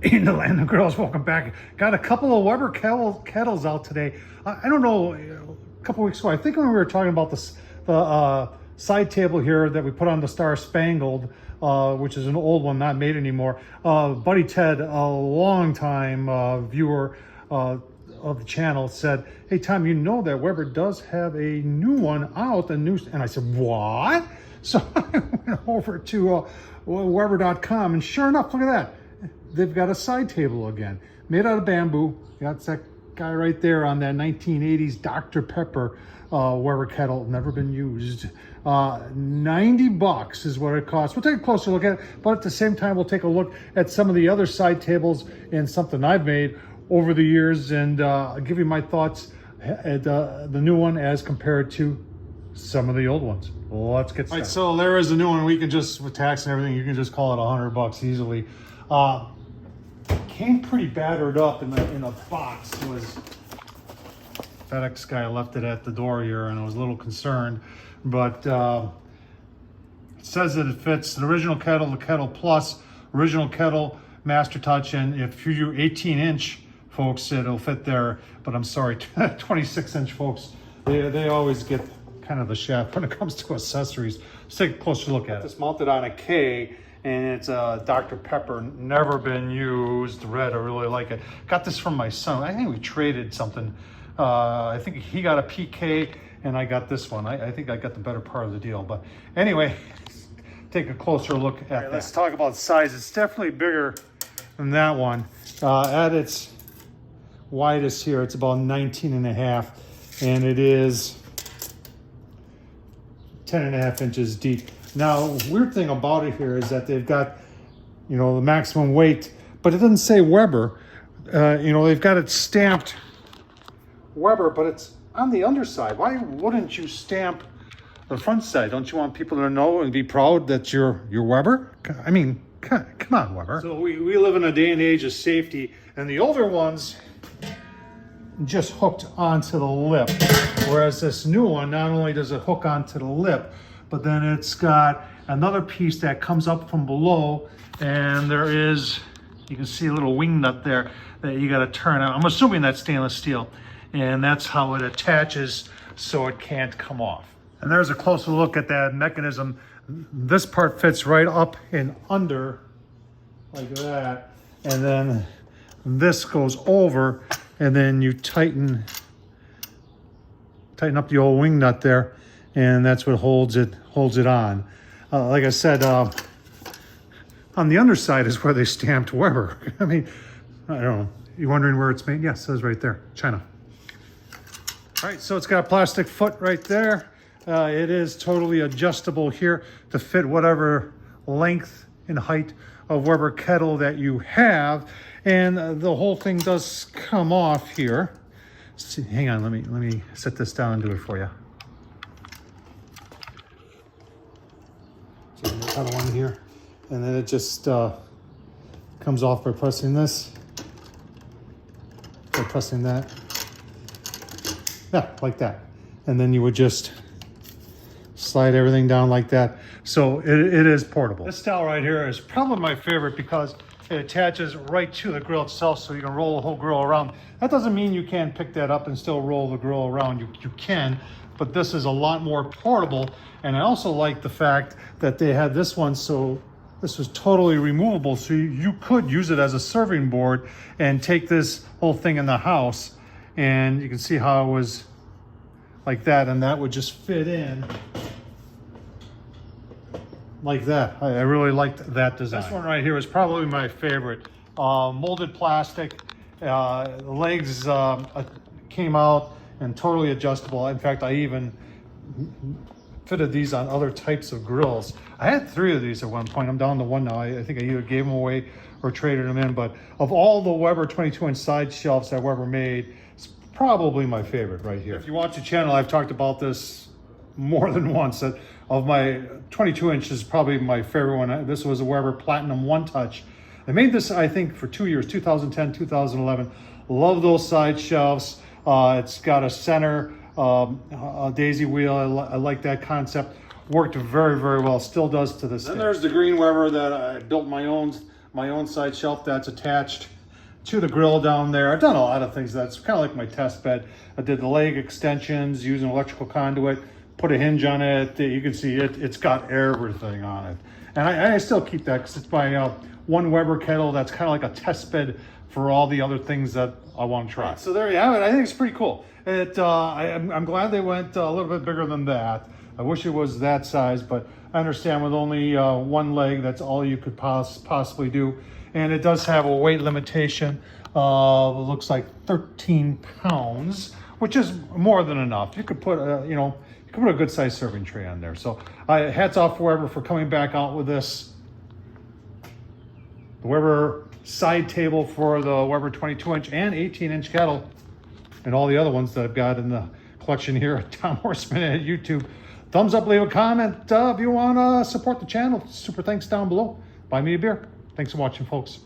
In the land of grills, welcome back. Got a couple of Weber kettles out today. I don't know, a couple weeks ago, I think when we were talking about the side table here that we put on the Star Spangled, which is an old one, not made anymore. Buddy Ted, a long time viewer of the channel, said, "Hey Tom, you know that Weber does have a new one out, and I said, "What?" So I went over to Weber.com, and sure enough, look at that. They've got a side table again, made out of bamboo. That's that guy right there on that 1980s Dr. Pepper Weber kettle, never been used. 90 bucks is what it costs. We'll take a closer look at it, but at the same time, we'll take a look at some of the other side tables and something I've made over the years, and I'll give you my thoughts at the new one as compared to some of the old ones. Let's get started. All right, so there is a new one. We can just, with tax and everything, you can just call it 100 bucks easily. Came pretty battered up in a box. It was FedEx guy left it at the door here, and I was a little concerned, but it says that it fits the original kettle, the Kettle Plus, original kettle, Master Touch, and if you do 18-inch folks, it'll fit there. But I'm sorry, 26-inch folks, they always get kind of the shaft when it comes to accessories. Let's take a closer look at it. It's mounted on a K, and it's a Dr. Pepper, never been used, red. I really like it. Got this from my son. I think we traded something. I think he got a PK and I got this one. I think I got the better part of the deal. But anyway, take a closer look at that. Let's talk about size. It's definitely bigger than that one. At its widest here, it's about 19 and a half, and it is 10 and a half inches deep. Now, weird thing about it here is that they've got, the maximum weight, but it doesn't say Weber. They've got it stamped Weber, but it's on the underside. Why wouldn't you stamp the front side? Don't you want people to know and be proud that you're Weber? I mean, come on, Weber. So we live in a day and age of safety, and the older ones just hooked onto the lip, whereas this new one, not only does it hook onto the lip, but then it's got another piece that comes up from below, and there is, you can see a little wing nut there that you got to turn out. I'm assuming that's stainless steel, and that's how it attaches so it can't come off. And there's a closer look at that mechanism. This part fits right up and under like that, and then this goes over, and then you tighten up the old wing nut there, and that's what holds it on. Like I said, on the underside is where they stamped Weber. I mean, I don't know. You wondering where it's made? Yes, it says right there, China. All right, so it's got a plastic foot right there. It is totally adjustable here to fit whatever length and height of Weber kettle that you have, and the whole thing does come off here. See, hang on, let me set this down and do it for you. So the other one here, and then it just comes off by pressing this, by pressing that. Yeah, like that. And then you would just slide everything down like that. So it is portable. This style right here is probably my favorite because it attaches right to the grill itself, so you can roll the whole grill around. That doesn't mean you can't pick that up and still roll the grill around. You can, but this is a lot more portable. And I also like the fact that they had this one, so this was totally removable, so you could use it as a serving board and take this whole thing in the house, and you can see how it was like that, and that would just fit in like that. I really liked that design. This one right here is probably my favorite. Molded plastic, the legs came out and totally adjustable. In fact, I even fitted these on other types of grills. I had 3 of these at one point. I'm down to 1 now. I think I either gave them away or traded them in, but of all the Weber 22-inch side shelves that Weber made, it's probably my favorite right here. If you watch the channel, I've talked about this more than once. That of my 22-inch is probably my favorite one. This was a Weber Platinum One Touch. I made this, I think, for 2 years, 2010, 2011. Love those side shelves. It's got a center a daisy wheel. I like that concept. Worked very, very well. Still does to this day. Then there's the green Weber that I built my own my own side shelf that's attached to the grill down there. I've done a lot of things. That's kind of like my test bed. I did the leg extensions using electrical conduit, put a hinge on it. You can see it's got everything on it. And I still keep that because it's my one Weber kettle that's kind of like a test bed for all the other things that I want to try. So there you have it. I think it's pretty cool. I'm glad they went a little bit bigger than that. I wish it was that size, but I understand with only one leg, that's all you could possibly do. And it does have a weight limitation of, it looks like 13 pounds, which is more than enough. You could put you could put a good sized serving tray on there. So hats off to Weber for coming back out with this. The Weber side table for the Weber 22-inch and 18-inch kettle, and all the other ones that I've got in the collection here at Tom Horsman at YouTube. Thumbs up, leave a comment if you want to support the channel. Super thanks down below. Buy me a beer. Thanks for watching, folks.